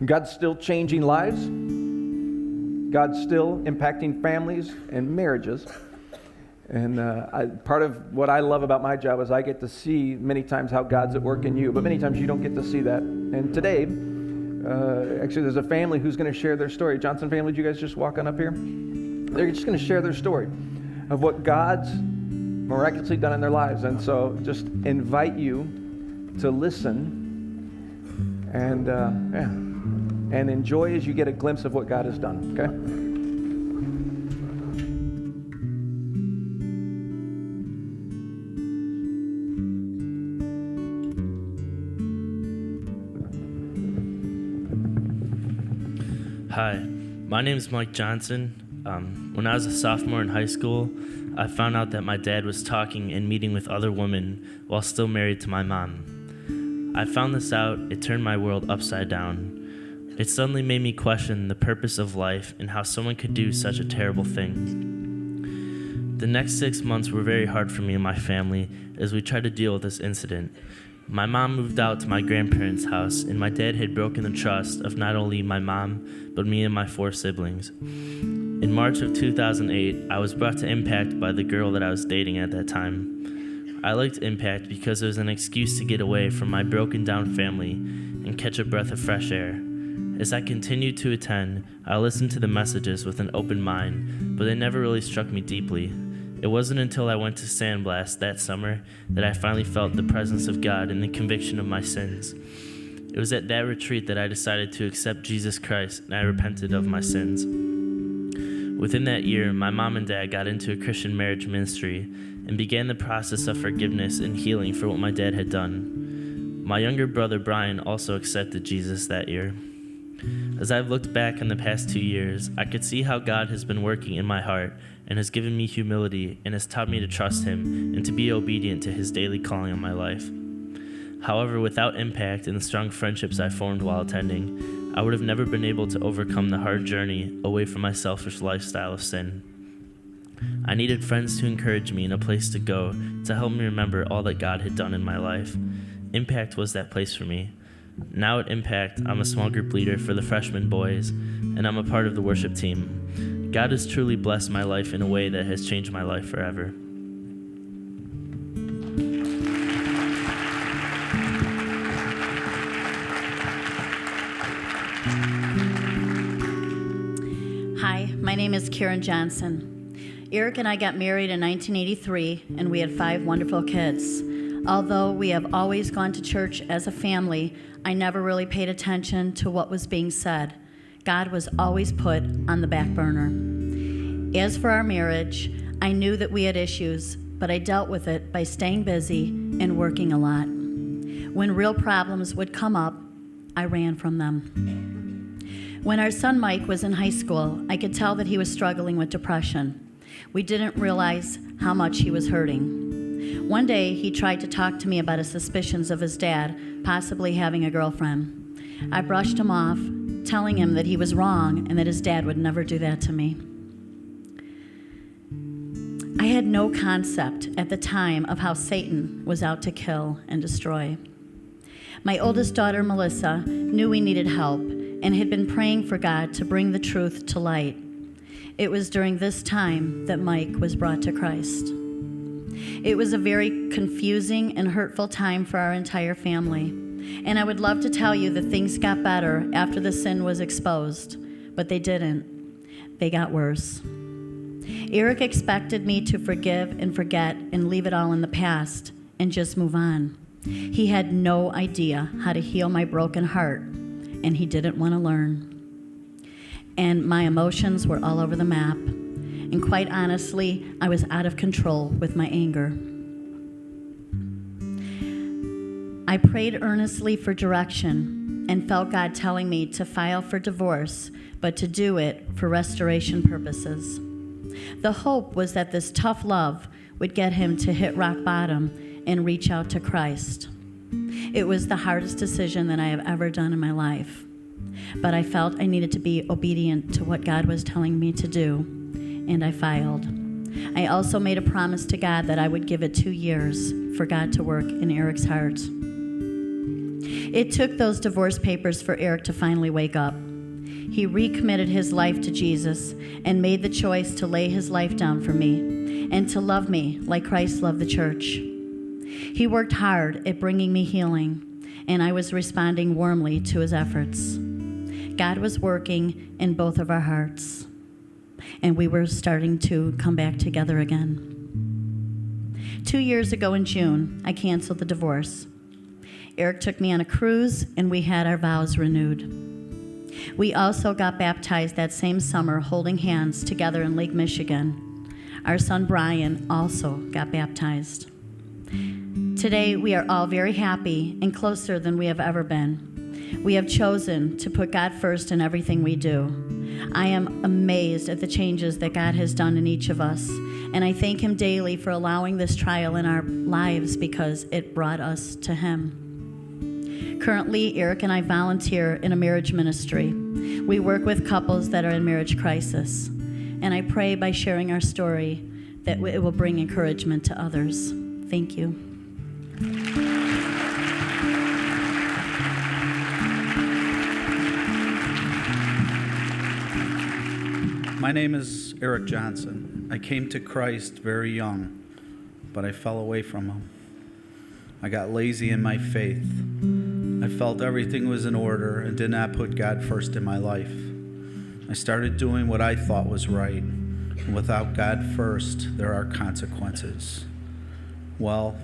God's still changing lives. God's still impacting families and marriages. And part of what I love about my job is I get to see many times how God's at work in you, but many times you don't get to see that. And today, actually there's a family who's going to share their story. Johnson family, do you guys just walk on up here? They're just going to share their story of what God's miraculously done in their lives. And so just invite you to listen and enjoy as you get a glimpse of what God has done, okay? Hi, my name is Mike Johnson. When I was a sophomore in high school, I found out that my dad was talking and meeting with other women while still married to my mom. I found this out, it turned my world upside down. It suddenly made me question the purpose of life and how someone could do such a terrible thing. The next 6 months were very hard for me and my family as we tried to deal with this incident. My mom moved out to my grandparents' house, and my dad had broken the trust of not only my mom, but me and my 4 siblings. In March of 2008, I was brought to Impact by the girl that I was dating at that time. I liked Impact because it was an excuse to get away from my broken down family and catch a breath of fresh air. As I continued to attend, I listened to the messages with an open mind, but they never really struck me deeply. It wasn't until I went to Sandblast that summer that I finally felt the presence of God and the conviction of my sins. It was at that retreat that I decided to accept Jesus Christ, and I repented of my sins. Within that year, my mom and dad got into a Christian marriage ministry and began the process of forgiveness and healing for what my dad had done. My younger brother Brian also accepted Jesus that year. As I've looked back on the past 2 years, I could see how God has been working in my heart and has given me humility and has taught me to trust Him and to be obedient to His daily calling on my life. However, without Impact and the strong friendships I formed while attending, I would have never been able to overcome the hard journey away from my selfish lifestyle of sin. I needed friends to encourage me and a place to go to help me remember all that God had done in my life. Impact was that place for me. Now at Impact, I'm a small group leader for the freshman boys, and I'm a part of the worship team. God has truly blessed my life in a way that has changed my life forever. Hi, my name is Karen Johnson. Eric and I got married in 1983, and we had 5 wonderful kids. Although we have always gone to church as a family, I never really paid attention to what was being said. God was always put on the back burner. As for our marriage, I knew that we had issues, but I dealt with it by staying busy and working a lot. When real problems would come up, I ran from them. When our son Mike was in high school, I could tell that he was struggling with depression. We didn't realize how much he was hurting. One day, he tried to talk to me about his suspicions of his dad possibly having a girlfriend. I brushed him off, telling him that he was wrong and that his dad would never do that to me. I had no concept at the time of how Satan was out to kill and destroy. My oldest daughter, Melissa, knew we needed help and had been praying for God to bring the truth to light. It was during this time that Mike was brought to Christ. It was a very confusing and hurtful time for our entire family, and I would love to tell you that things got better after the sin was exposed, but they didn't. They got worse. Eric expected me to forgive and forget and leave it all in the past and just move on. He had no idea how to heal my broken heart, and he didn't want to learn. And my emotions were all over the map. And quite honestly, I was out of control with my anger. I prayed earnestly for direction and felt God telling me to file for divorce, but to do it for restoration purposes. The hope was that this tough love would get him to hit rock bottom and reach out to Christ. It was the hardest decision that I have ever done in my life, but I felt I needed to be obedient to what God was telling me to do. And I filed. I also made a promise to God that I would give it 2 years for God to work in Eric's heart. It took those divorce papers for Eric to finally wake up. He recommitted his life to Jesus and made the choice to lay his life down for me and to love me like Christ loved the church. He worked hard at bringing me healing, and I was responding warmly to his efforts. God was working in both of our hearts, and we were starting to come back together again. 2 years ago in June, I canceled the divorce. Eric took me on a cruise, and we had our vows renewed. We also got baptized that same summer, holding hands together in Lake Michigan. Our son Brian also got baptized. Today, we are all very happy and closer than we have ever been. We have chosen to put God first in everything we do. I am amazed at the changes that God has done in each of us, and I thank Him daily for allowing this trial in our lives because it brought us to Him. Currently, Eric and I volunteer in a marriage ministry. We work with couples that are in marriage crisis, and I pray by sharing our story that it will bring encouragement to others. Thank you. My name is Eric Johnson. I came to Christ very young, but I fell away from Him. I got lazy in my faith. I felt everything was in order and did not put God first in my life. I started doing what I thought was right, and without God first, there are consequences. Well,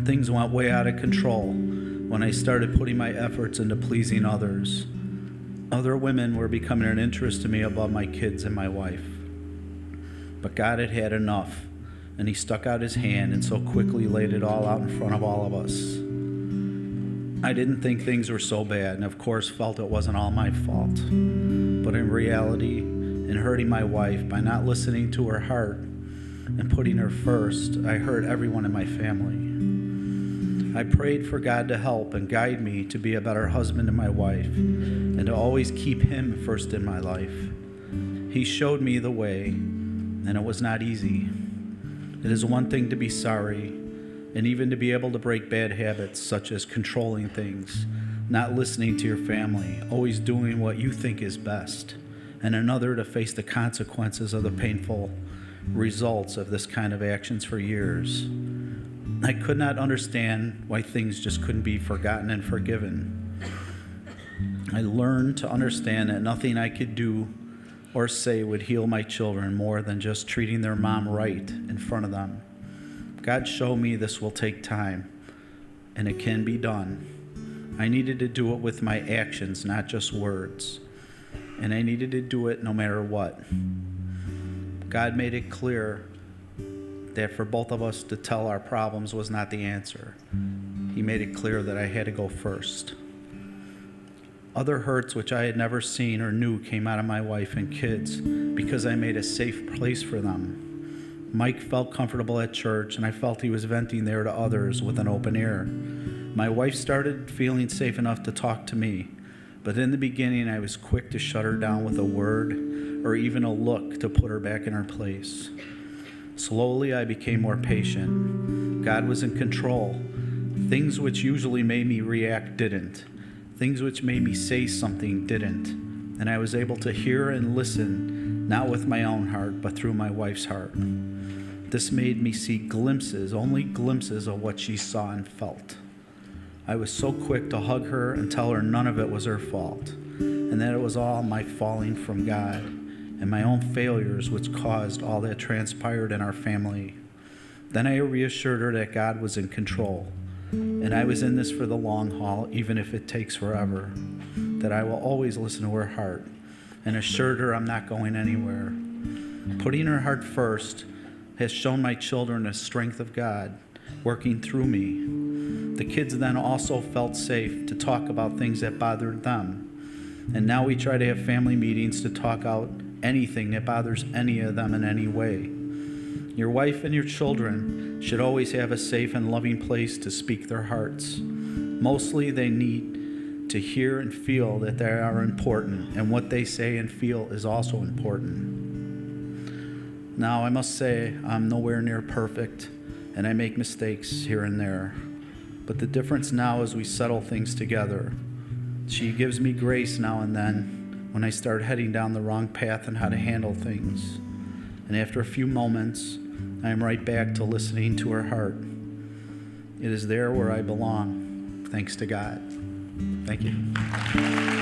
things went way out of control when I started putting my efforts into pleasing others. Other women were becoming an interest to me above my kids and my wife. But God had had enough, and He stuck out His hand and so quickly laid it all out in front of all of us. I didn't think things were so bad, and of course felt it wasn't all my fault. But in reality, in hurting my wife by not listening to her heart and putting her first, I hurt everyone in my family. I prayed for God to help and guide me to be a better husband to my wife and to always keep Him first in my life. He showed me the way, and it was not easy. It is one thing to be sorry, and even to be able to break bad habits such as controlling things, not listening to your family, always doing what you think is best, and another to face the consequences of the painful results of this kind of actions for years. I could not understand why things just couldn't be forgotten and forgiven. I learned to understand that nothing I could do or say would heal my children more than just treating their mom right in front of them. God showed me this will take time, and it can be done. I needed to do it with my actions, not just words. And I needed to do it no matter what. God made it clear that for both of us to tell our problems was not the answer. He made it clear that I had to go first. Other hurts which I had never seen or knew came out of my wife and kids because I made a safe place for them. Mike felt comfortable at church, and I felt he was venting there to others with an open ear. My wife started feeling safe enough to talk to me, but in the beginning I was quick to shut her down with a word or even a look to put her back in her place. Slowly I became more patient. God was in control. Things which usually made me react didn't. Things which made me say something didn't. And I was able to hear and listen, not with my own heart, but through my wife's heart. This made me see glimpses, only glimpses of what she saw and felt. I was so quick to hug her and tell her none of it was her fault, and that it was all my falling from God and my own failures which caused all that transpired in our family. Then I reassured her that God was in control, and I was in this for the long haul, even if it takes forever, that I will always listen to her heart, and assured her I'm not going anywhere. Putting her heart first has shown my children the strength of God working through me. The kids then also felt safe to talk about things that bothered them. And now we try to have family meetings to talk out anything that bothers any of them in any way. Your wife and your children should always have a safe and loving place to speak their hearts. Mostly they need to hear and feel that they are important, and what they say and feel is also important. Now, I must say I'm nowhere near perfect, and I make mistakes here and there. But the difference now is we settle things together. She gives me grace now and then when I start heading down the wrong path and how to handle things. And after a few moments, I am right back to listening to her heart. It is there where I belong, thanks to God. Thank you.